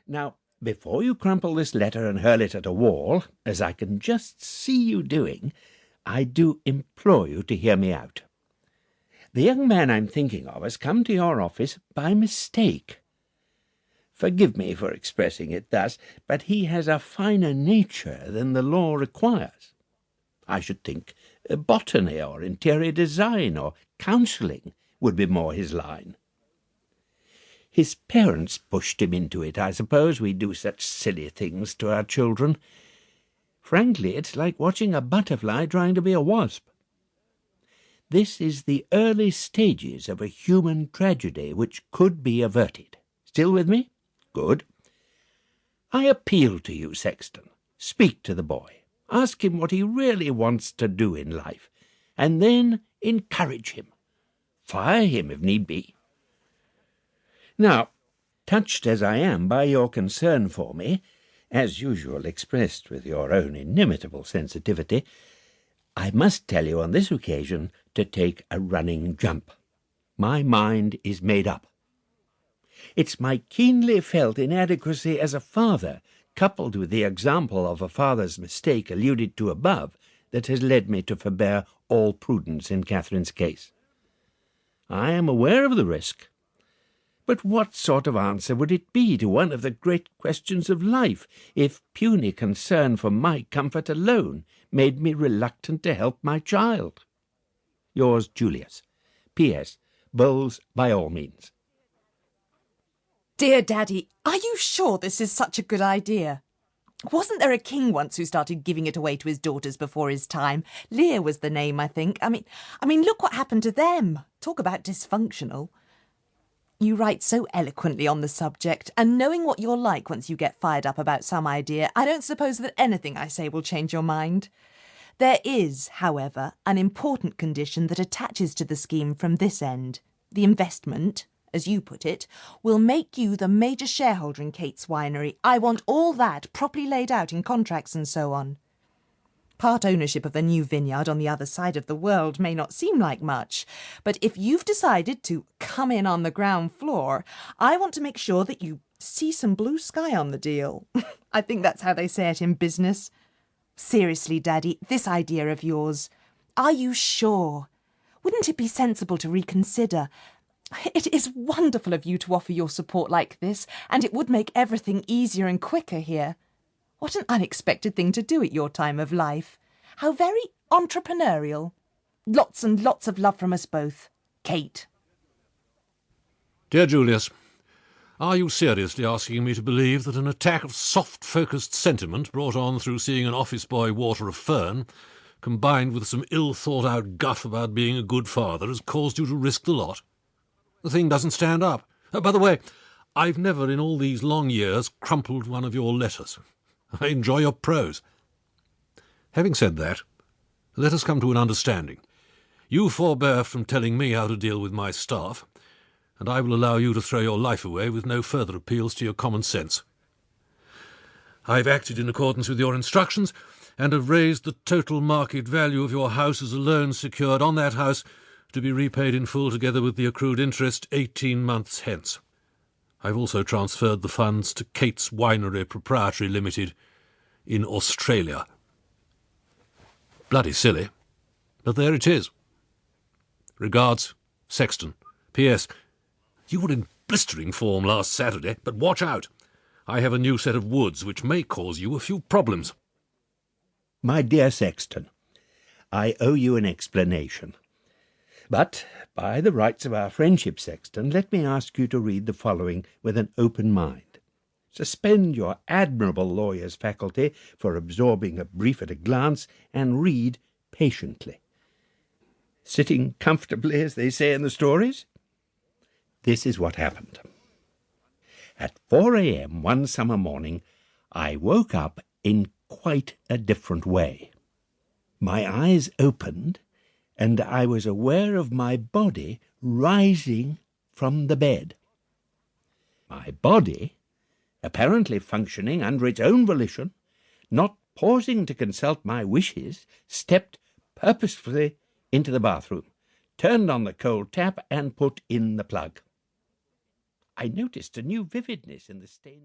Now, before you crumple this letter and hurl it at a wall, as I can just see you doing, I do implore you to hear me out. The young man I'm thinking of has come to your office by mistake. Forgive me for expressing it thus, but he has a finer nature than the law requires. I should think botany or interior design or counselling would be more his line. His parents pushed him into it. I suppose we do such silly things to our children. Frankly, it's like watching a butterfly trying to be a wasp. This is the early stages of a human tragedy which could be averted. Still with me? Good. I appeal to you, Sexton. Speak to the boy. Ask him what he really wants to do in life, and then encourage him. Fire him if need be. Now, touched as I am by your concern for me, as usual expressed with your own inimitable sensitivity, I must tell you on this occasion to take a running jump. My mind is made up. It's my keenly felt inadequacy as a father, coupled with the example of a father's mistake alluded to above, that has led me to forbear all prudence in Catherine's case. I am aware of the risk. But what sort of answer would it be to one of the great questions of life if puny concern for my comfort alone made me reluctant to help my child? Yours, Julius. P.S. Bowls by all means. Dear Daddy, are you sure this is such a good idea? Wasn't there a king once who started giving it away to his daughters before his time? Lear was the name, I think. I mean, look what happened to them. Talk about dysfunctional. You write so eloquently on the subject, and knowing what you're like once you get fired up about some idea, I don't suppose that anything I say will change your mind. There is, however, an important condition that attaches to the scheme from this end. The investment, as you put it, will make you the major shareholder in Kate's winery. I want all that properly laid out in contracts and so on. Part ownership of the new vineyard on the other side of the world may not seem like much, but if you've decided to come in on the ground floor, I want to make sure that you see some blue sky on the deal. I think that's how they say it in business. Seriously, Daddy, this idea of yours, are you sure? Wouldn't it be sensible to reconsider? It is wonderful of you to offer your support like this, and it would make everything easier and quicker here. What an unexpected thing to do at your time of life. How very entrepreneurial. Lots and lots of love from us both. Kate. Dear Julius, are you seriously asking me to believe that an attack of soft-focused sentiment brought on through seeing an office boy water a fern, combined with some ill-thought-out guff about being a good father, has caused you to risk the lot? The thing doesn't stand up. By the way, I've never in all these long years crumpled one of your letters. I enjoy your prose. Having said that, let us come to an understanding. You forbear from telling me how to deal with my staff, and I will allow you to throw your life away with no further appeals to your common sense. I've acted in accordance with your instructions, and have raised the total market value of your house as a loan secured on that house to be repaid in full together with the accrued interest 18 months hence. I've also transferred the funds to Kate's Winery Proprietary Limited in Australia. Bloody silly, but there it is. Regards, Sexton. P.S. You were in blistering form last Saturday, but watch out. I have a new set of woods which may cause you a few problems. My dear Sexton, I owe you an explanation. But, by the rights of our friendship, Sexton, let me ask you to read the following with an open mind. Suspend your admirable lawyer's faculty for absorbing a brief at a glance, and read patiently. Sitting comfortably, as they say in the stories? This is what happened. At 4 a.m. one summer morning, I woke up in quite a different way. My eyes opened, and I was aware of my body rising from the bed. My body, apparently functioning under its own volition, not pausing to consult my wishes, stepped purposefully into the bathroom, turned on the cold tap, and put in the plug. I noticed a new vividness in the stained...